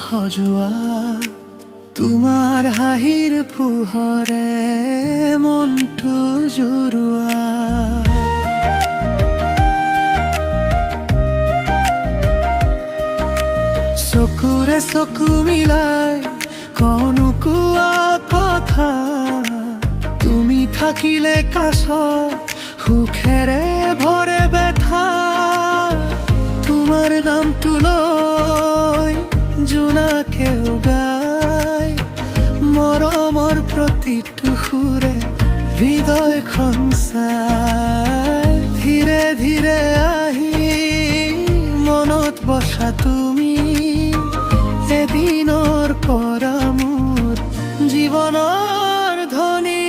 সজোৱা তোমাৰ হাঁহিৰ পোহৰে মনটো জুৰুৱা। চকুৰে চকু মিলাই কনো কোৱা কথা, তুমি থাকিলে কাষত সুখেৰে ভৰে ব্যথা। তোমাৰ নামটো লৈ জোনাকেও গায়, মৰমৰ প্ৰতিটো সুৰে হৃদয়খন চাই। ধীৰে ধীৰে আহি মনত বসা তুমি, এদিনৰ পৰা মোৰ জীৱনৰ ধ্বনি।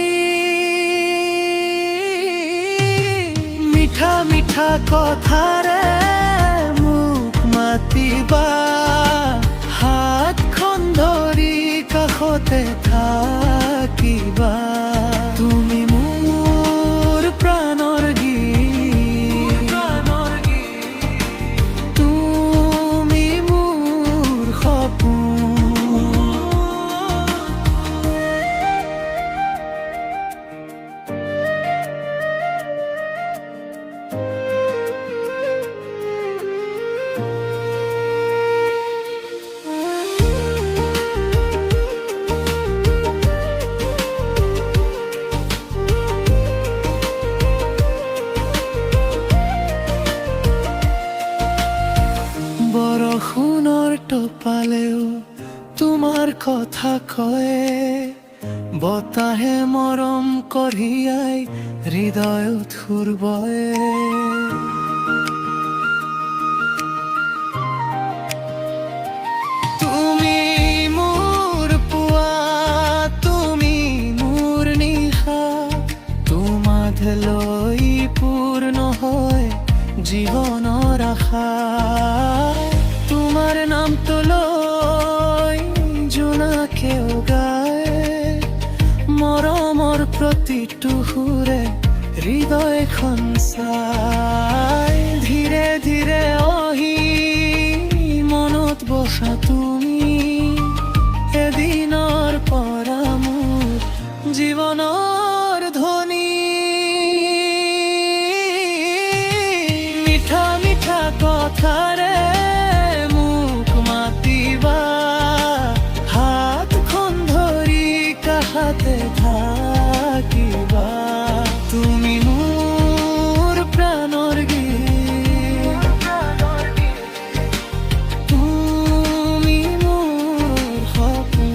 মিঠা মিঠা কথাৰে মোক মাতিবা, হাতখন ধৰি কাষতে থাকিবা। তুমি মোৰ প্ৰাণৰ গীত, তুমি মোৰ সপোন। বৰষুণৰ টোপালেও তোমাৰ কথা কয়, বতাহে মৰম কঢ়িয়াই হৃদয়ত সুৰ বয়। তুমি মোৰ পুৱা, তুমি মোৰ নিশা, তোমাক লৈ পূৰ্ণ হয় জীৱনৰ আশা। তোমাৰ নামটো লৈ জোনাকেও গায়, মৰমৰ প্ৰতিটো সুৰে হৃদয়খন চাই। ধীৰে ধীৰে আহি মনত বসা তুমি, এদিনৰ পৰা মোৰ জীৱনৰ ধ্বনি। মিঠা মিঠা কথাৰে মোক মাতিবা, হাতখন ধৰি কাষতে থাকিবা। তুমি মোৰ প্ৰাণৰ গীত, তুমি মোৰ সপোন।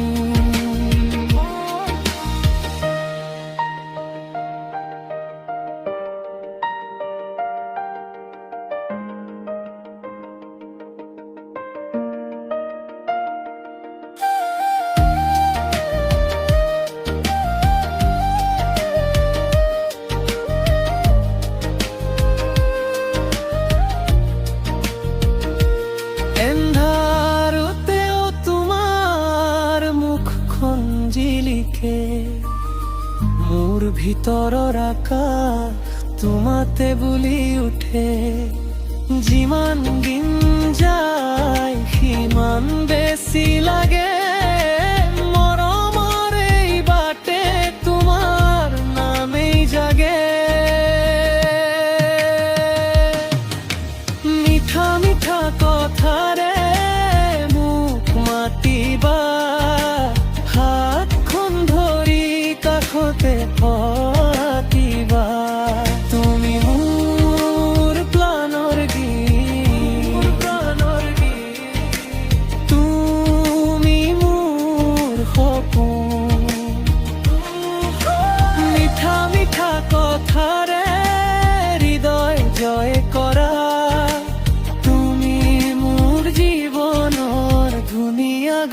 এন্ধাৰতেও তোমাৰ মুখখন জিলিকে, মোৰ ভিতৰৰ আকাশ তোমাতে বুলি উঠে। যিমান দিন যায় সিমান বেছি লাগে